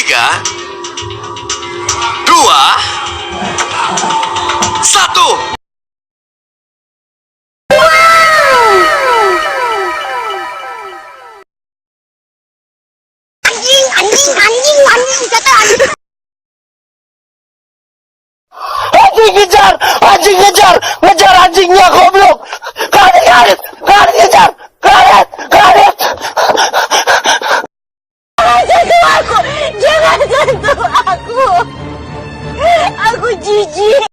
3, 2, 1. Anjing kata anjing. Anjing ngejar anjingnya goblok. Karet, ngejar, karet. Jangan sentuh aku jijik.